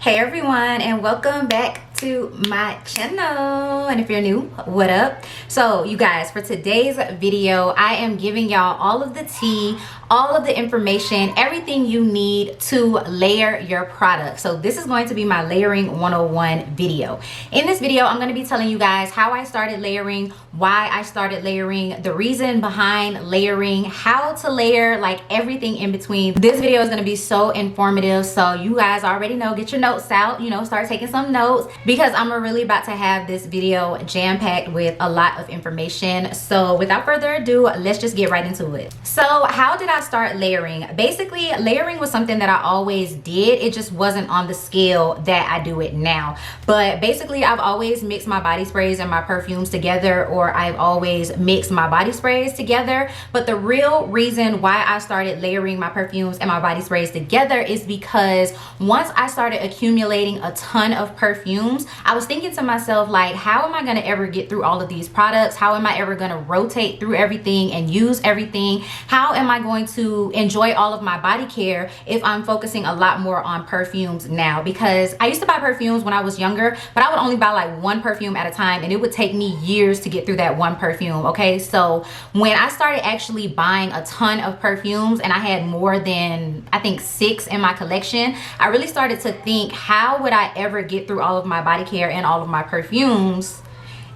Hey everyone, and welcome back to my channel. And if you're new, what up? So you guys, for today's video, I am giving y'all all of the tea, all of the information, everything you need to layer your product. So this is going to be my layering 101 video. In this video, I'm going to be telling you guys how I started layering, why I started layering, the reason behind layering, how to layer, like everything in between. This video is going to be so informative, so you guys already know, get your notes out, start taking some notes, because I'm really about to have this video jam-packed with a lot of information. So without further ado, let's just get right into it. So how did I start layering? Basically, layering was something that I always did. It just wasn't on the scale that I do it now. But basically, I've always mixed my body sprays and my perfumes together, or I've always mixed my body sprays together. But the real reason why I started layering my perfumes and my body sprays together is because once I started accumulating a ton of perfumes, I was thinking to myself, like, how am I going to ever get through all of these products? How am I ever going to rotate through everything and use everything? How am I going to enjoy all of my body care if I'm focusing a lot more on perfumes now? Because I used to buy perfumes when I was younger, but I would only buy like one perfume at a time, and it would take me years to get through that one perfume. Okay, so when I started actually buying a ton of perfumes, and I had more than, I think, 6 in my collection, I really started to think, how would I ever get through all of my body care and all of my perfumes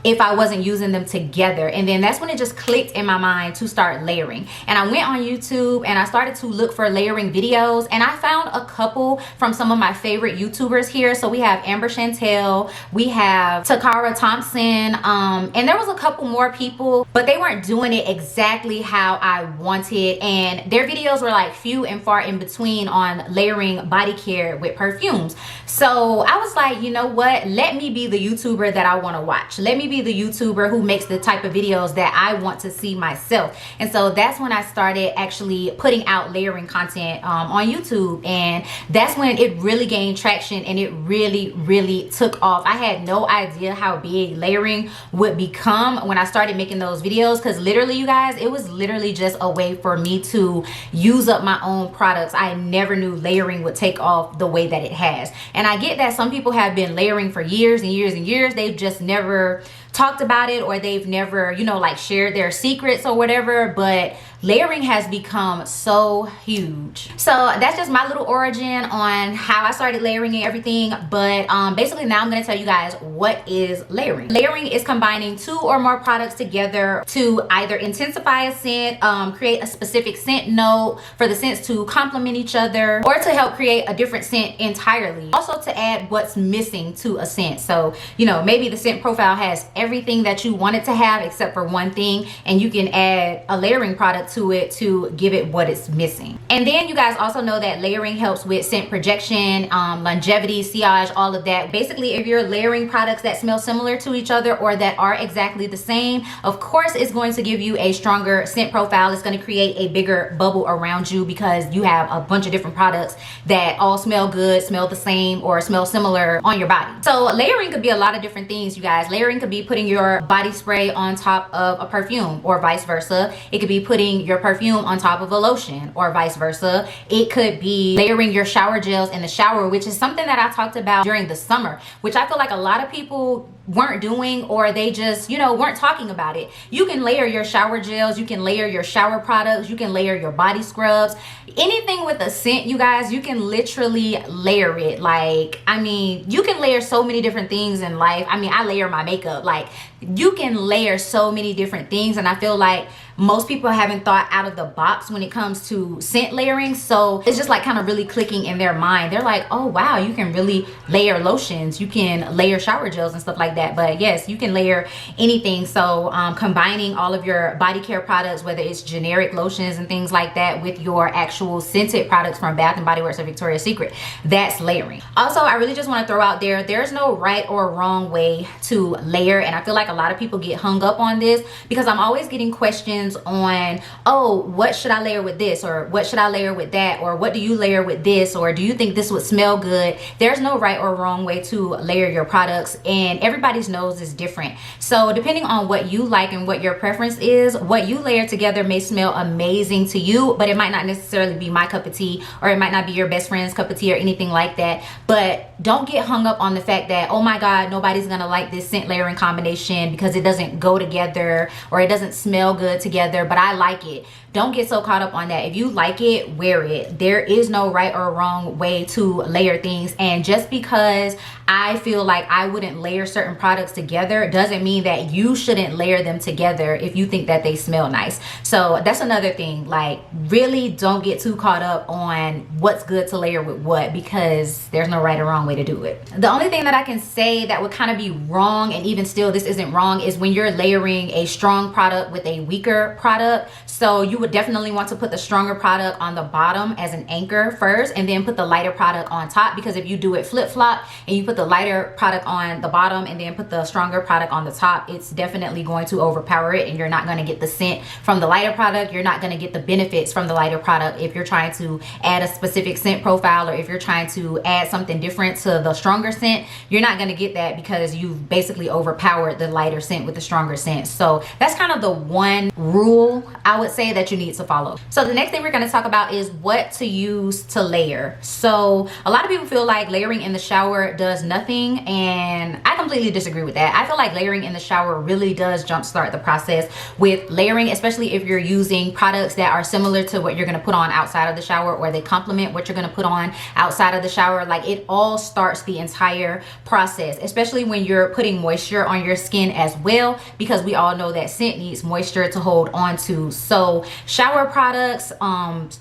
if I wasn't using them together? And then that's when it just clicked in my mind to start layering. And I went on YouTube and I started to look for layering videos, and I found a couple from some of my favorite YouTubers here. So we have Amber Chantel, we have Takara Thompson, and there was a couple more people, but they weren't doing it exactly how I wanted, and their videos were like few and far in between on layering body care with perfumes. So I was like, you know what, let me be the YouTuber that I want to watch. Let me be the YouTuber who makes the type of videos that I want to see myself. And so that's when I started actually putting out layering content on YouTube, and that's when it really gained traction and it really took off. I had no idea how big layering would become when I started making those videos, because literally, you guys, it was literally just a way for me to use up my own products. I never knew layering would take off the way that it has. And I get that some people have been layering for years and years and years. They've just never talked about it, or they've never, like shared their secrets or whatever, but layering has become so huge. So that's just my little origin on how I started layering and everything. But basically now I'm going to tell you guys what is layering. Layering is combining 2 or more products together to either intensify a scent, create a specific scent note for the scents to complement each other, or to help create a different scent entirely. Also to add what's missing to a scent. So, maybe the scent profile has everything that you want it to have except for one thing, and you can add a layering product to it to give it what it's missing. And then you guys also know that layering helps with scent projection, longevity, sillage, all of that. Basically, if you're layering products that smell similar to each other or that are exactly the same, of course it's going to give you a stronger scent profile. It's going to create a bigger bubble around you because you have a bunch of different products that all smell good, smell the same, or smell similar on your body. So layering could be a lot of different things, you guys. Layering could be putting your body spray on top of a perfume, or vice versa. It could be putting your perfume on top of a lotion, or vice versa. It could be layering your shower gels in the shower, which is something that I talked about during the summer, which I feel like a lot of people weren't doing, or they just weren't talking about it. You can layer your shower gels, you can layer your shower products, you can layer your body scrubs, anything with a scent, you guys. You can literally layer it. Like, I mean, you can layer so many different things in life. I mean, I layer my makeup. Like, you can layer so many different things, and I feel like most people haven't thought out of the box when it comes to scent layering. So it's just like kind of really clicking in their mind. They're like, oh wow, you can really layer lotions, you can layer shower gels and stuff like that. But yes, you can layer anything. So combining all of your body care products, whether it's generic lotions and things like that, with your actual scented products from Bath and Body Works or Victoria's Secret, that's layering. Also, I really just want to throw out there, there's no right or wrong way to layer, and I feel like a lot of people get hung up on this because I'm always getting questions opinions on, oh, what should I layer with this, or what should I layer with that, or what do you layer with this, or do you think this would smell good? There's no right or wrong way to layer your products, and everybody's nose is different. So depending on what you like and what your preference is, what you layer together may smell amazing to you, but it might not necessarily be my cup of tea, or it might not be your best friend's cup of tea or anything like that. But don't get hung up on the fact that, oh my God, nobody's gonna like this scent layering combination because it doesn't go together or it doesn't smell good together, but I like it. Don't get so caught up on that. If you like it, wear it. There is no right or wrong way to layer things. And just because I feel like I wouldn't layer certain products together doesn't mean that you shouldn't layer them together if you think that they smell nice. So that's another thing. Like, really don't get too caught up on what's good to layer with what, because there's no right or wrong way to do it. The only thing that I can say that would kind of be wrong, and even still this isn't wrong, is when you're layering a strong product with a weaker product. So you would definitely want to put the stronger product on the bottom as an anchor first, and then put the lighter product on top, because if you do it flip-flop and you put the lighter product on the bottom and then put the stronger product on the top, it's definitely going to overpower it, and you're not going to get the scent from the lighter product. You're not going to get the benefits from the lighter product if you're trying to add a specific scent profile, or if you're trying to add something different to the stronger scent. You're not going to get that because you've basically overpowered the lighter scent with the stronger scent. So that's kind of the one rule I would say that you need to follow. So the next thing we're going to talk about is what to use to layer. So a lot of people feel like layering in the shower does nothing, and I completely disagree with that. I feel like layering in the shower really does jumpstart the process with layering, especially if you're using products that are similar to what you're going to put on outside of the shower, or they complement what you're going to put on outside of the shower. Like, it all starts the entire process, especially when you're putting moisture on your skin as well, because we all know that scent needs moisture to hold on to. So shower products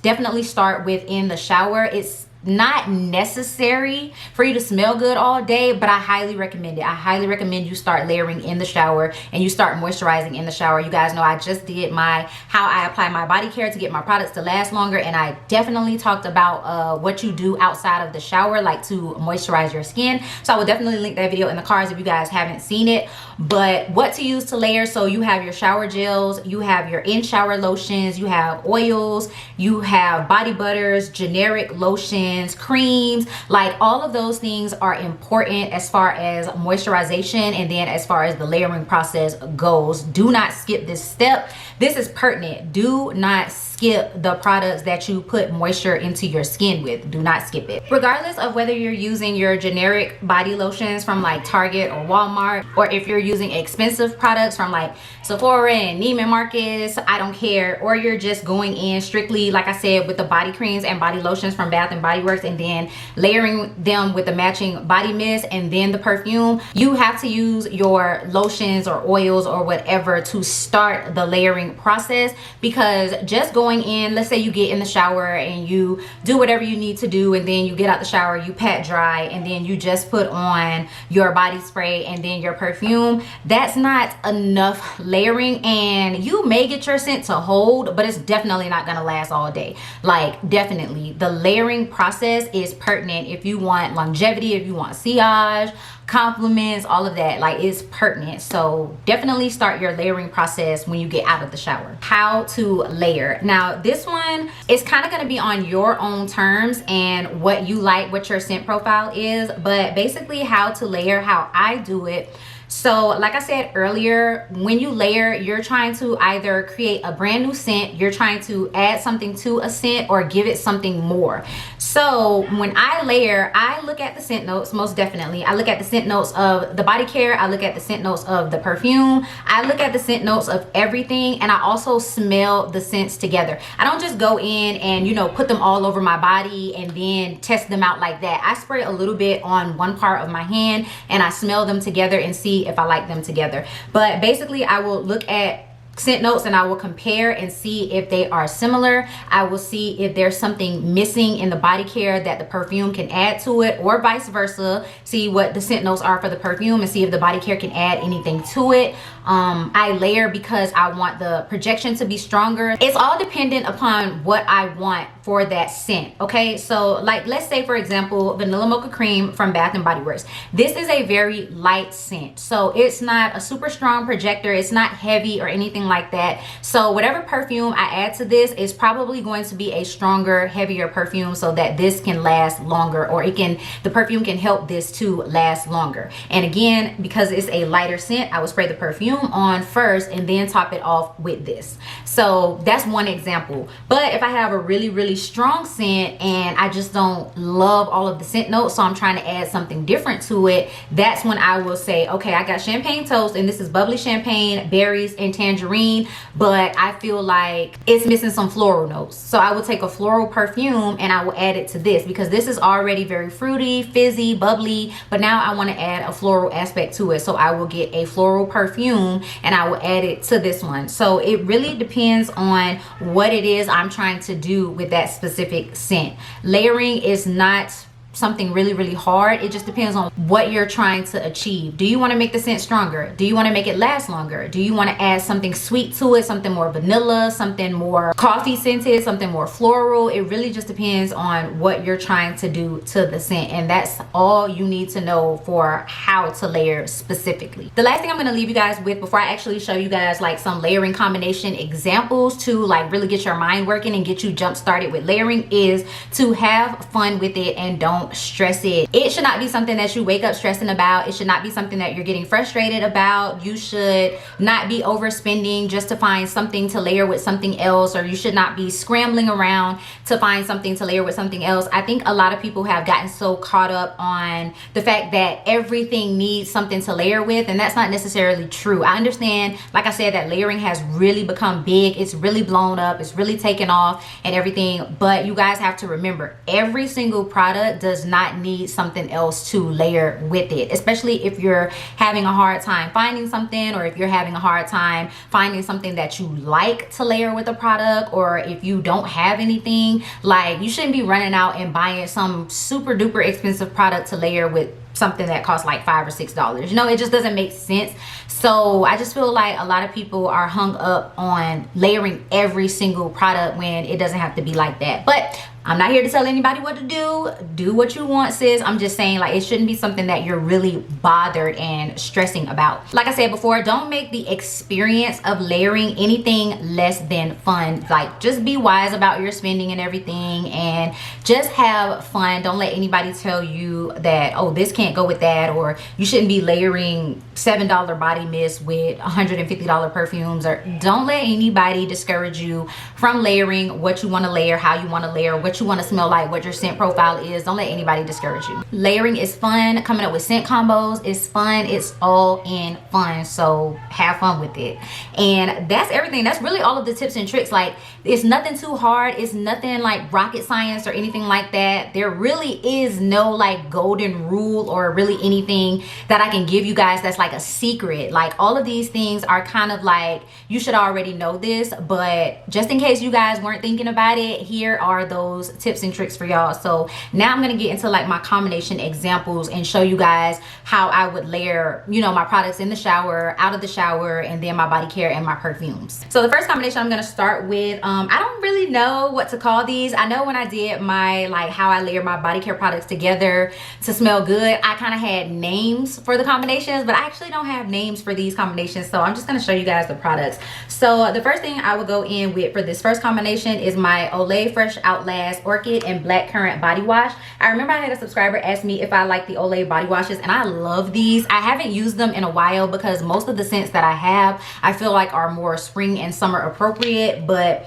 definitely start within the shower. It's not necessary for you to smell good all day, but I highly recommend it. I highly recommend you start layering in the shower and you start moisturizing in the shower. You guys know I just did my how I apply my body care to get my products to last longer, and I definitely talked about what you do outside of the shower, like to moisturize your skin. So I will definitely link that video in the cards if you guys haven't seen it. But what to use to layer: so you have your shower gels, you have your in shower lotions, you have oils, you have body butters, generic lotions, creams. Like, all of those things are important as far as moisturization, and then as far as the layering process goes. Do not skip this step. This is pertinent. Do not skip the products that you put moisture into your skin with. Do not skip it. Regardless of whether you're using your generic body lotions from like Target or Walmart, or if you're using expensive products from like Sephora and Neiman Marcus, I don't care, or you're just going in strictly, like I said, with the body creams and body lotions from Bath and Body Works, and then layering them with the matching body mist and then the perfume, you have to use your lotions or oils or whatever to start the layering process. Because just going in, let's say you get in the shower and you do whatever you need to do, and then you get out the shower, you pat dry, and then you just put on your body spray and then your perfume, that's not enough layering, and you may get your scent to hold, but it's definitely not gonna last all day. Like, definitely the layering process is pertinent if you want longevity, if you want sillage, compliments, all of that. Like, it's pertinent. So definitely start your layering process when you get out of the shower. How to layer. Now, this one is kind of going to be on your own terms and what you like, what your scent profile is, but basically how to layer, how I do it. So like I said earlier, when you layer, you're trying to either create a brand new scent, you're trying to add something to a scent, or give it something more. So when I layer, I look at the scent notes, most definitely. I look at the scent notes of the body care, I look at the scent notes of the perfume, I look at the scent notes of everything, and I also smell the scents together. I don't just go in and, you know, put them all over my body and then test them out like that. I spray a little bit on one part of my hand and I smell them together and see if I like them together. But basically, I will look at scent notes and I will compare and see if they are similar. I will see if there's something missing in the body care that the perfume can add to it, or vice versa. See what the scent notes are for the perfume and see if the body care can add anything to it. I layer because I want the projection to be stronger. It's all dependent upon what I want for that scent. Okay, so like let's say for example vanilla mocha cream from Bath and Body Works. This is a very light scent, so it's not a super strong projector, it's not heavy or anything like that. So whatever perfume I add to this is probably going to be a stronger, heavier perfume so that this can last longer, or the perfume can help this to last longer. And again, because it's a lighter scent, I would spray the perfume on first and then top it off with this. So that's one example. But if I have a really strong scent and I just don't love all of the scent notes, so I'm trying to add something different to it, that's when I will say, okay, I got champagne toast and this is bubbly champagne, berries and tangerine, but I feel like it's missing some floral notes. So I will take a floral perfume and I will add it to this, because this is already very fruity, fizzy, bubbly, but now I want to add a floral aspect to it. So I will get a floral perfume and I will add it to this one. So it really depends on what it is I'm trying to do with that specific scent. Layering is not something really hard. It just depends on what you're trying to achieve. Do you want to make the scent stronger? Do you want to make it last longer? Do you want to add something sweet to it, something more vanilla, something more coffee scented, something more floral? It really just depends on what you're trying to do to the scent, and that's all you need to know for how to layer specifically. The last thing I'm going to leave you guys with before I actually show you guys like some layering combination examples to like really get your mind working and get you jump started with layering is to have fun with it and don't stress it. It should not be something that you wake up stressing about. It should not be something that you're getting frustrated about. You should not be overspending just to find something to layer with something else, or you should not be scrambling around to find something to layer with something else. I think a lot of people have gotten so caught up on the fact that everything needs something to layer with, and that's not necessarily true. I understand, like I said, that layering has really become big. It's really blown up. It's really taken off and everything, but you guys have to remember, every single product does not need something else to layer with it, especially if you're having a hard time finding something, or if you're having a hard time finding something that you like to layer with a product, or if you don't have anything. Like, you shouldn't be running out and buying some super duper expensive product to layer with something that costs like $5 or $6. You know, it just doesn't make sense. So I just feel like a lot of people are hung up on layering every single product when it doesn't have to be like that. But I'm not here to tell anybody what to do. Do what you want, sis. I'm just saying, like, it shouldn't be something that you're really bothered and stressing about. Like I said before, don't make the experience of layering anything less than fun. Like, just be wise about your spending and everything, and just have fun. Don't let anybody tell you that, oh, this can't go with that, or you shouldn't be layering $7 body mist with $150 perfumes. Or don't let anybody discourage you from layering what you want to layer, how you want to layer, what you want to smell like, what your scent profile is. Don't let anybody discourage you. Layering is fun. Coming up with scent combos is fun. It's all in fun. So have fun with it. And that's everything. That's really all of the tips and tricks. Like, it's nothing too hard. It's nothing like rocket science or anything like that. There really is no like golden rule or really anything that I can give you guys that's like a secret. Like, all of these things are kind of like, you should already know this, but just in case you guys weren't thinking about it, here are those tips and tricks for y'all. So now I'm gonna get into like my combination examples and show you guys how I would layer, you know, my products in the shower, out of the shower, and then my body care and my perfumes. So the first combination I'm gonna start with, I don't really know what to call these. I know when I did my like how I layer my body care products together to smell good, I kind of had names for the combinations, but I actually don't have names for these combinations. So I'm just gonna show you guys the products. So the first thing I will go in with for this first combination is my Olay Fresh Outlast Orchid and Black Currant body wash. I remember I had a subscriber ask me if I like the Olay body washes, and I love these. I haven't used them in a while because most of the scents that I have I feel like are more spring and summer appropriate, but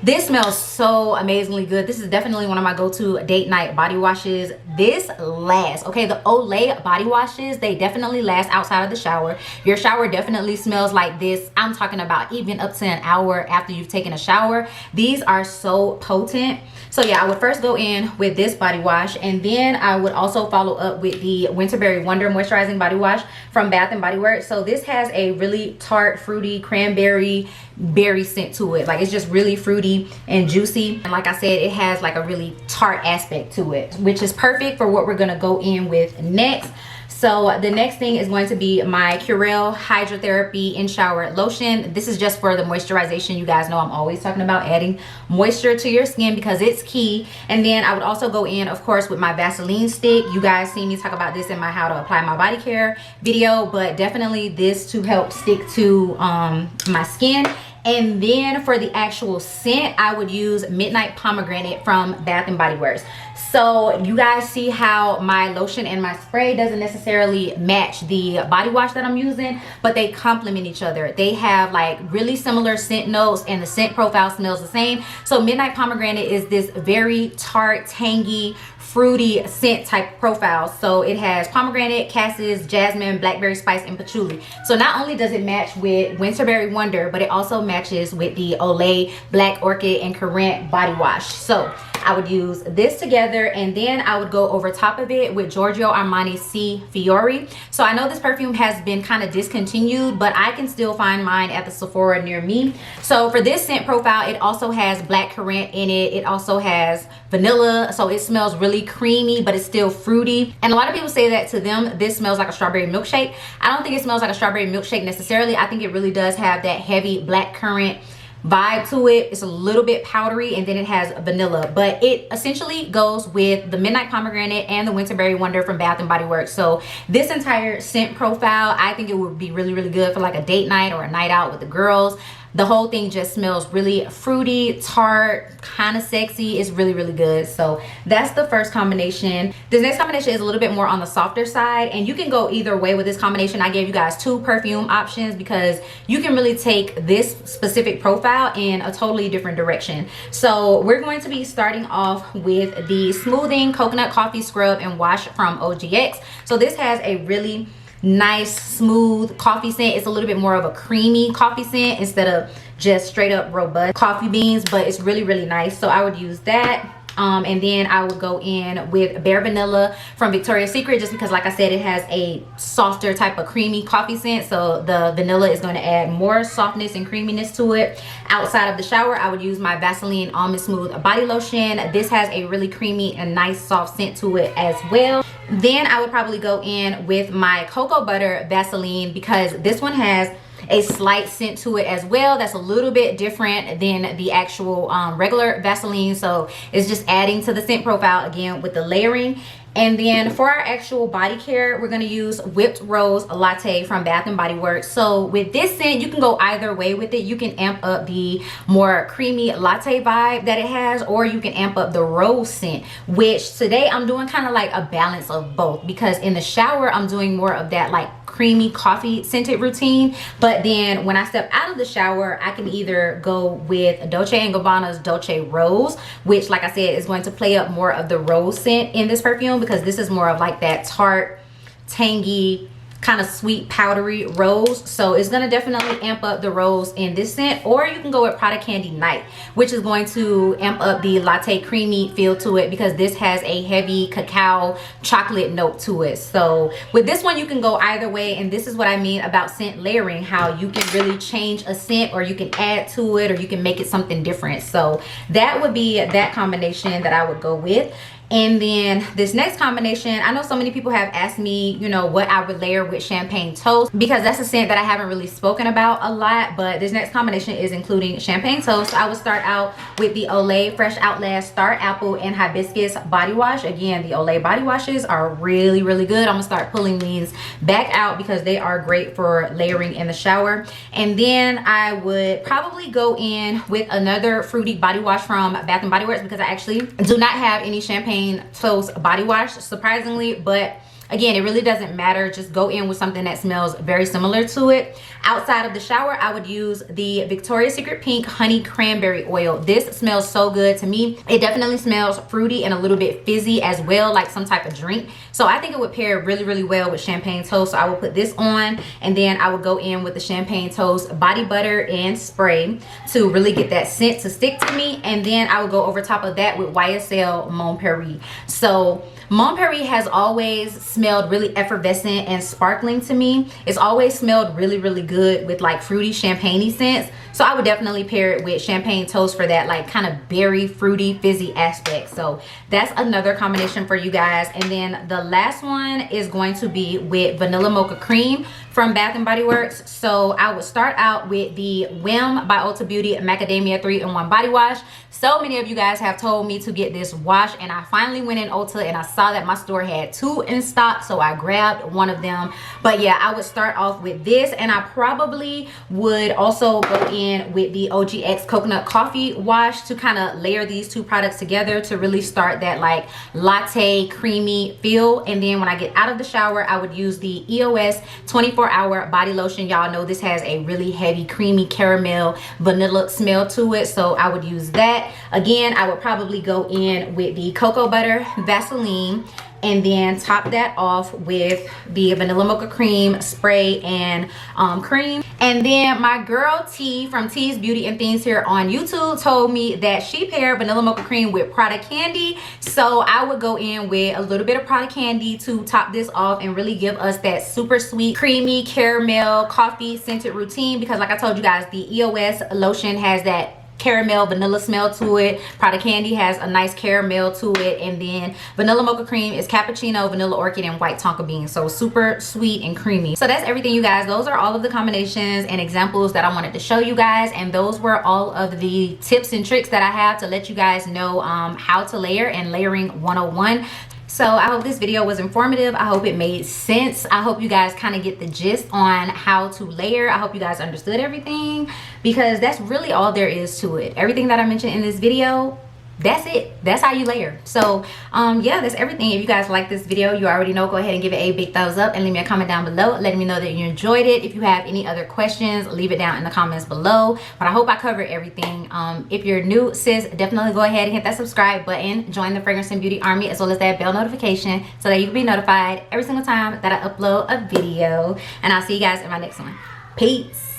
this smells so amazingly good. This is definitely one of my go-to date night body washes. This lasts. Okay, the Olay body washes, they definitely last outside of the shower. Your shower definitely smells like this. I'm talking about even up to an hour after you've taken a shower. These are so potent. So yeah, I would first go in with this body wash, and then I would also follow up with the Winterberry Wonder Moisturizing Body Wash from Bath and Body Works. So this has a really tart, fruity, cranberry, berry scent to it. Like, it's just really fruity and juicy, and like I said, it has like a really tart aspect to it, which is perfect for what we're gonna go in with next. So the next thing is going to be my Curel Hydrotherapy in Shower Lotion. This is just for the moisturization. You guys know I'm always talking about adding moisture to your skin because it's key. And then I would also go in, of course, with my Vaseline stick. You guys see me talk about this in my how to apply my body care video, but definitely this to help stick to my skin. And then for the actual scent, I would use Midnight Pomegranate from Bath and Body Works. So you guys see how my lotion and my spray doesn't necessarily match the body wash that I'm using, but they complement each other. They have like really similar scent notes and the scent profile smells the same. So Midnight Pomegranate is this very tart, tangy, fruity scent type profile. So it has pomegranate, cassis, jasmine, blackberry spice, and patchouli. So not only does it match with Winterberry Wonder, but it also matches with the Olay Black Orchid and Currant body wash. So I would use this together, and then I would go over top of it with Giorgio Armani C Fiori. So I know this perfume has been kind of discontinued, but I can still find mine at the Sephora near me. So for this scent profile, it also has black currant in it. It also has vanilla, so it smells really creamy, but it's still fruity. And a lot of people say that to them, this smells like a strawberry milkshake. I don't think it smells like a strawberry milkshake necessarily. I think it really does have that heavy black currant vibe to it. It's a little bit powdery, and then it has vanilla, but it essentially goes with the Midnight Pomegranate and the Winterberry Wonder from Bath and Body Works. So this entire scent profile, I think it would be really, really good for like a date night or a night out with the girls. The whole thing just smells really fruity, tart, kind of sexy. It's really, really good. So that's the first combination. This next combination is a little bit more on the softer side, and you can go either way with this combination. I gave you guys 2 perfume options because you can really take this specific profile in a totally different direction. So we're going to be starting off with the Smoothing Coconut Coffee Scrub and Wash from OGX. So this has a really nice smooth coffee scent. It's a little bit more of a creamy coffee scent instead of just straight up robust coffee beans, but it's really, really nice. So I would use that. And then I would go in with Bare Vanilla from Victoria's Secret, just because, like I said, it has a softer type of creamy coffee scent. So the vanilla is going to add more softness and creaminess to it. Outside of the shower, I would use my Vaseline Almond Smooth Body Lotion. This has a really creamy and nice soft scent to it as well. Then I would probably go in with my Cocoa Butter Vaseline, because this one has a slight scent to it as well that's a little bit different than the actual regular Vaseline. So it's just adding to the scent profile again with the layering. And then for our actual body care, we're going to use Whipped Rose Latte from Bath and Body Works. So with this scent, you can go either way with it. You can amp up the more creamy latte vibe that it has, or you can amp up the rose scent, which today I'm doing kind of like a balance of both, because in the shower I'm doing more of that like creamy coffee scented routine, but then when I step out of the shower, I can either go with Dolce & Gabbana's Dolce Rose, which, like I said, is going to play up more of the rose scent in this perfume, because this is more of like that tart, tangy, kind of sweet, powdery rose. So it's going to definitely amp up the rose in this scent. Or you can go with Prada Candy Night, which is going to amp up the latte creamy feel to it, because this has a heavy cacao chocolate note to it. So with this one, you can go either way, and this is what I mean about scent layering, how you can really change a scent, or you can add to it, or you can make it something different. So that would be that combination that I would go with. And then this next combination, I know so many people have asked me, you know, what I would layer with Champagne Toast, because that's a scent that I haven't really spoken about a lot. But this next combination is including Champagne Toast. I would start out with the Olay Fresh Outlast Star Apple and Hibiscus Body Wash. Again, the Olay body washes are really, really good. I'm gonna start pulling these back out because they are great for layering in the shower. And then I would probably go in with another fruity body wash from Bath and Body Works, because I actually do not have any Champagne Toast body wash, surprisingly, but again, it really doesn't matter. Just go in with something that smells very similar to it. Outside of the shower, I would use the Victoria's Secret Pink Honey Cranberry Oil. This smells so good to me. It definitely smells fruity and a little bit fizzy as well, like some type of drink. So I think it would pair really, really well with Champagne Toast. So I will put this on, and then I would go in with the Champagne Toast body butter and spray to really get that scent to stick to me. And then I would go over top of that with YSL Mon Paris. So Mon Paris has always smelled really effervescent and sparkling to me. It's always smelled really, really good with like fruity champagne-y scents. So I would definitely pair it with champagne toast for that like kind of berry fruity fizzy aspect. So that's another combination for you guys. And then the last one is going to be with vanilla mocha cream from Bath and Body Works. So I would start out with the Whim by Ulta Beauty Macadamia 3-in-1 body wash. So many of you guys have told me to get this wash, and I finally went in Ulta and I saw that my store had 2 in stock, so I grabbed one of them. But yeah, I would start off with this, and I probably would also go in with the OGX coconut coffee wash to kind of layer these 2 products together to really start that like latte creamy feel. And then when I get out of the shower, I would use the EOS 24-hour body lotion. Y'all know this has a really heavy creamy caramel vanilla smell to it, so I would use that. Again, I would probably go in with the cocoa butter Vaseline, and then top that off with the vanilla mocha cream spray and cream. And then my girl T from T's Beauty and Things here on YouTube told me that she paired vanilla mocha cream with Prada candy, so I would go in with a little bit of Prada candy to top this off and really give us that super sweet creamy caramel coffee scented routine, because like I told you guys, the EOS lotion has that caramel vanilla smell to it. Prada candy has a nice caramel to it, and then vanilla mocha cream is cappuccino, vanilla orchid, and white tonka bean, so super sweet and creamy. So that's everything, you guys. Those are all of the combinations and examples that I wanted to show you guys, and those were all of the tips and tricks that I have to let you guys know how to layer and layering 101. So I hope this video was informative. I hope it made sense. I hope you guys kind of get the gist on how to layer. I hope you guys understood everything, because that's really all there is to it. Everything that I mentioned in this video, that's it. That's how you layer. So yeah, that's everything. If you guys like this video, you already know, go ahead and give it a big thumbs up and leave me a comment down below letting me know that you enjoyed it. If you have any other questions, leave it down in the comments below. But I hope I covered everything. If you're new, sis, definitely go ahead and hit that subscribe button, join the Fragrance and Beauty Army, as well as that bell notification so that you can be notified every single time that I upload a video. And I'll see you guys in my next one. Peace.